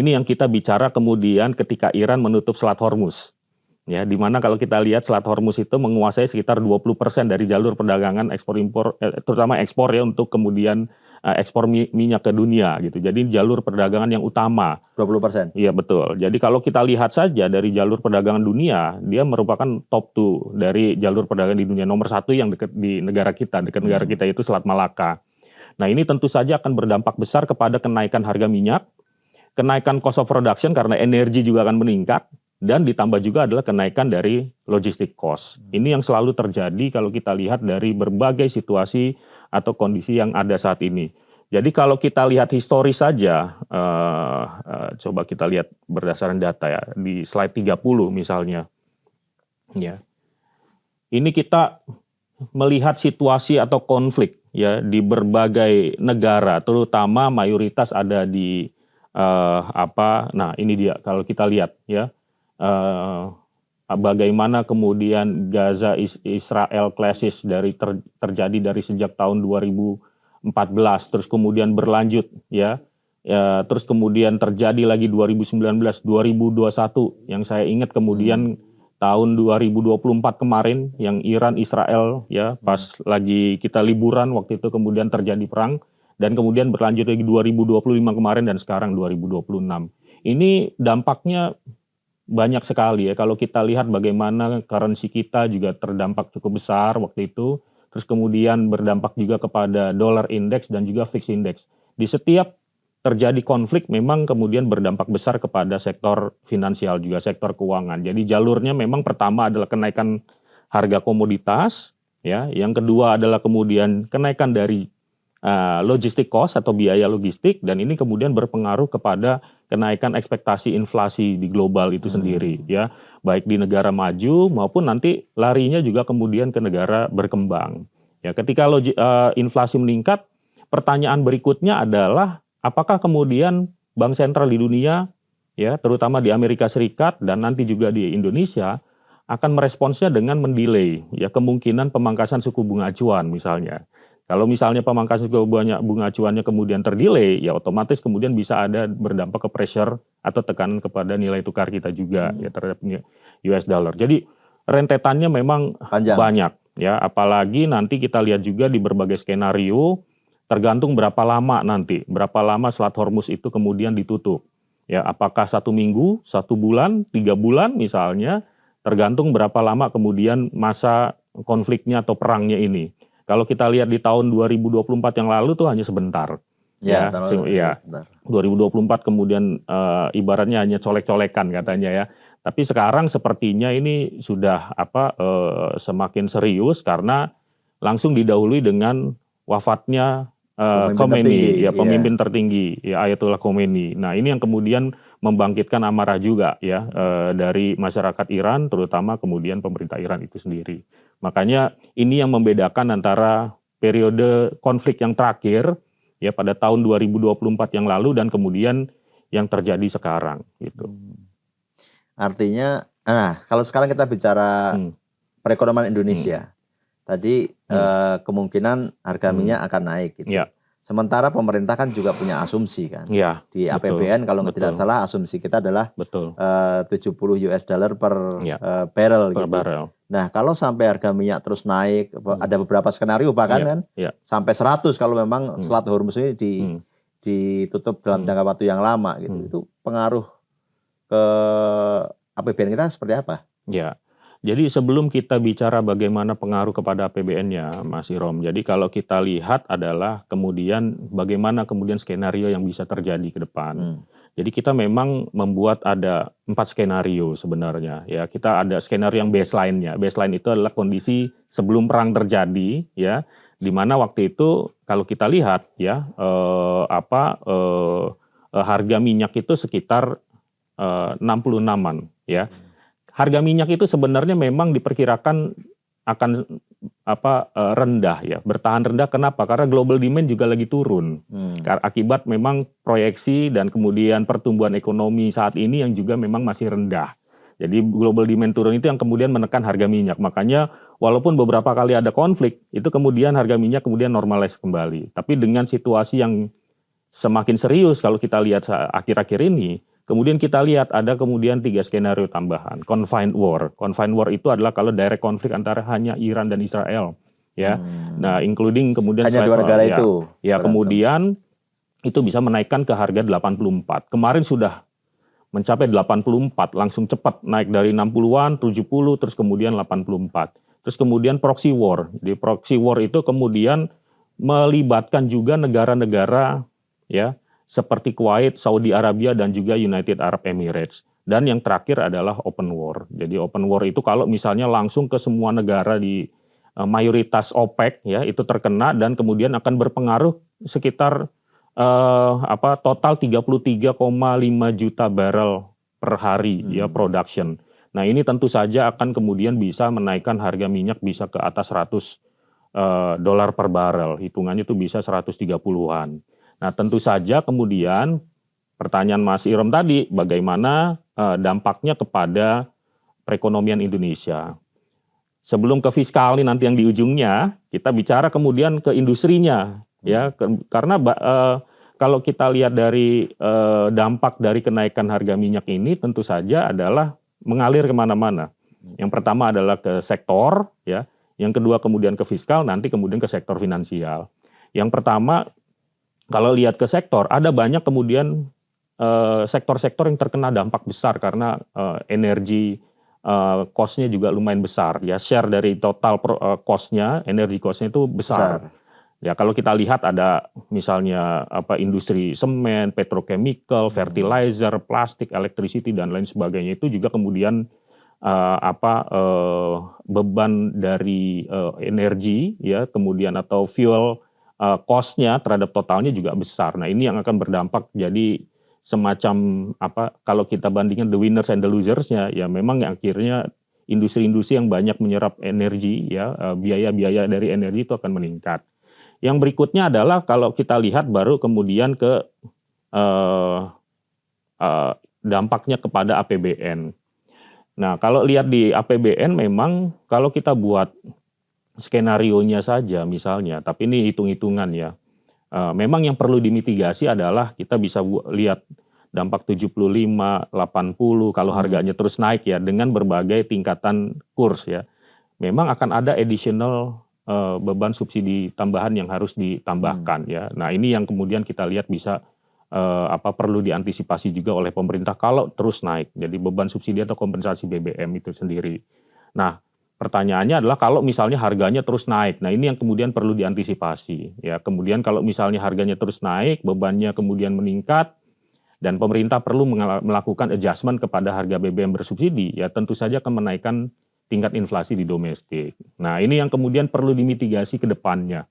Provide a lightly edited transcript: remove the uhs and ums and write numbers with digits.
ini yang kita bicara kemudian ketika Iran menutup Selat Hormuz. Ya, di mana kalau kita lihat Selat Hormuz itu menguasai sekitar 20% dari jalur perdagangan ekspor impor, terutama ekspor ya untuk kemudian ekspor minyak ke dunia gitu. Jadi jalur perdagangan yang utama. 20%. Iya betul. Jadi kalau kita lihat saja dari jalur perdagangan dunia, dia merupakan top 2 dari jalur perdagangan di dunia. Nomor 1 yang dekat di negara kita, dekat negara kita itu Selat Malaka. Nah ini tentu saja akan berdampak besar kepada kenaikan harga minyak, kenaikan cost of production karena energi juga akan meningkat, dan ditambah juga adalah kenaikan dari logistik cost. Ini yang selalu terjadi kalau kita lihat dari berbagai situasi atau kondisi yang ada saat ini. Jadi kalau kita lihat historis saja, coba kita lihat berdasarkan data ya, di slide 30 misalnya. Ya. Ini kita melihat situasi atau konflik ya di berbagai negara, terutama mayoritas ada di nah ini dia kalau kita lihat ya. Bagaimana kemudian Gaza Israel crisis terjadi dari sejak tahun 2014 terus kemudian berlanjut ya, terus kemudian terjadi lagi 2019 2021 yang saya ingat kemudian tahun 2024 kemarin yang Iran Israel ya pas lagi kita liburan waktu itu kemudian terjadi perang dan kemudian berlanjut lagi 2025 kemarin dan sekarang 2026. Ini dampaknya banyak sekali ya, kalau kita lihat bagaimana currency kita juga terdampak cukup besar waktu itu, terus kemudian berdampak juga kepada dollar index dan juga fix index. Di setiap terjadi konflik memang kemudian berdampak besar kepada sektor finansial juga, sektor keuangan. Jadi jalurnya memang pertama adalah kenaikan harga komoditas, ya, yang kedua adalah kemudian kenaikan dari logistik cost atau biaya logistik, dan ini kemudian berpengaruh kepada kenaikan ekspektasi inflasi di global itu sendiri ya, baik di negara maju maupun nanti larinya juga kemudian ke negara berkembang. Ya, ketika inflasi meningkat, pertanyaan berikutnya adalah apakah kemudian bank sentral di dunia ya, terutama di Amerika Serikat dan nanti juga di Indonesia akan meresponsnya dengan mendelay ya kemungkinan pemangkasan suku bunga acuan misalnya. Kalau misalnya pemangkasan suku bunga acuannya kemudian terdelay, ya otomatis kemudian bisa ada berdampak ke pressure atau tekanan kepada nilai tukar kita juga ya terhadap US dollar. Jadi rentetannya memang banyak ya, apalagi nanti kita lihat juga di berbagai skenario tergantung berapa lama Selat Hormuz itu kemudian ditutup. Ya, apakah 1 minggu, 1 bulan, 3 bulan misalnya, tergantung berapa lama kemudian masa konfliknya atau perangnya ini. Kalau kita lihat di tahun 2024 yang lalu tuh hanya sebentar. Ya, 2024 kemudian ibaratnya hanya colek-colekan katanya ya. Tapi sekarang sepertinya ini sudah semakin serius karena langsung didahului dengan wafatnya Khomeini, pemimpin tertinggi ya Ayatollah Khomeini. Nah, ini yang kemudian membangkitkan amarah juga ya dari masyarakat Iran, terutama kemudian pemerintah Iran itu sendiri. Makanya ini yang membedakan antara periode konflik yang terakhir ya pada tahun 2024 yang lalu dan kemudian yang terjadi sekarang gitu. Artinya, kalau sekarang kita bicara perekonomian Indonesia, tadi kemungkinan harga minyak akan naik gitu. Ya. Sementara pemerintah kan juga punya asumsi kan. Ya, di APBN kalau tidak salah asumsi kita adalah 70 US dollar per barrel gitu. Nah, kalau sampai harga minyak terus naik, ada beberapa skenario bahkan sampai 100 kalau memang Selat Hormuz ini ditutup dalam jangka waktu yang lama gitu. Itu pengaruh ke APBN kita seperti apa? Ya. Jadi sebelum kita bicara bagaimana pengaruh kepada APBN-nya, Mas Irom, jadi kalau kita lihat adalah kemudian bagaimana kemudian skenario yang bisa terjadi ke depan. Jadi kita memang membuat ada 4 skenario sebenarnya. Ya, kita ada skenario yang baseline-nya. Baseline itu adalah kondisi sebelum perang terjadi, ya, di mana waktu itu kalau kita lihat ya harga minyak itu sekitar 66-an, ya. Harga minyak itu sebenarnya memang diperkirakan akan rendah ya, bertahan rendah. Kenapa? Karena global demand juga lagi turun. Akibat memang proyeksi dan kemudian pertumbuhan ekonomi saat ini yang juga memang masih rendah. Jadi global demand turun itu yang kemudian menekan harga minyak. Makanya walaupun beberapa kali ada konflik, itu kemudian harga minyak kemudian normalize kembali. Tapi dengan situasi yang semakin serius kalau kita lihat akhir-akhir ini, Kemudian kita lihat ada kemudian 3 skenario tambahan. Confined war. Confined war itu adalah kalau direct konflik antara hanya Iran dan Israel, ya. Nah, including kemudian hanya 2 negara ya, itu. Ya, kemudian itu bisa menaikkan ke harga 84. Kemarin sudah mencapai 84, langsung cepat naik dari 60-an, 70, terus kemudian 84. Terus kemudian proxy war. Di proxy war itu kemudian melibatkan juga negara-negara, ya, seperti Kuwait, Saudi Arabia, dan juga United Arab Emirates. Dan yang terakhir adalah open war. Jadi open war itu kalau misalnya langsung ke semua negara di mayoritas OPEC, ya, itu terkena dan kemudian akan berpengaruh sekitar total 33,5 juta barrel per hari, ya, production. Nah, ini tentu saja akan kemudian bisa menaikkan harga minyak bisa ke atas $100 per barrel. Hitungannya itu bisa 130-an. Nah, tentu saja kemudian pertanyaan Mas Irom tadi, bagaimana dampaknya kepada perekonomian Indonesia. Sebelum ke fiskal nih nanti yang di ujungnya, kita bicara kemudian ke industrinya, ya, karena kalau kita lihat dari dampak dari kenaikan harga minyak ini tentu saja adalah mengalir kemana-mana. Yang pertama adalah ke sektor, ya, yang kedua kemudian ke fiskal, nanti kemudian ke sektor finansial. Yang pertama, kalau lihat ke sektor, ada banyak kemudian sektor-sektor yang terkena dampak besar karena energi cost-nya juga lumayan besar. Ya, share dari total cost-nya, energi cost-nya itu besar. Ya, kalau kita lihat ada misalnya industri semen, petrochemical, fertilizer, plastik, electricity, dan lain sebagainya, itu juga kemudian beban dari energi, ya, kemudian atau fuel cost-nya terhadap totalnya juga besar. Nah, ini yang akan berdampak jadi semacam kalau kita bandingkan the winners and the losers-nya, ya memang akhirnya industri-industri yang banyak menyerap energi, ya, biaya-biaya dari energi itu akan meningkat. Yang berikutnya adalah kalau kita lihat baru kemudian ke dampaknya kepada APBN. Nah, kalau lihat di APBN memang kalau kita buat skenarionya saja misalnya, tapi ini hitung-hitungan, ya. Memang yang perlu dimitigasi adalah kita bisa lihat dampak 75, 80 kalau harganya terus naik, ya, dengan berbagai tingkatan kurs, ya. Memang akan ada additional beban subsidi tambahan yang harus ditambahkan, ya. Nah, ini yang kemudian kita lihat bisa perlu diantisipasi juga oleh pemerintah kalau terus naik. Jadi beban subsidi atau kompensasi BBM itu sendiri. Nah, pertanyaannya adalah kalau misalnya harganya terus naik, nah ini yang kemudian perlu diantisipasi, ya. Kemudian kalau misalnya harganya terus naik, bebannya kemudian meningkat, dan pemerintah perlu melakukan adjustment kepada harga BBM bersubsidi, ya tentu saja akan menaikkan tingkat inflasi di domestik. Nah, ini yang kemudian perlu dimitigasi ke depannya.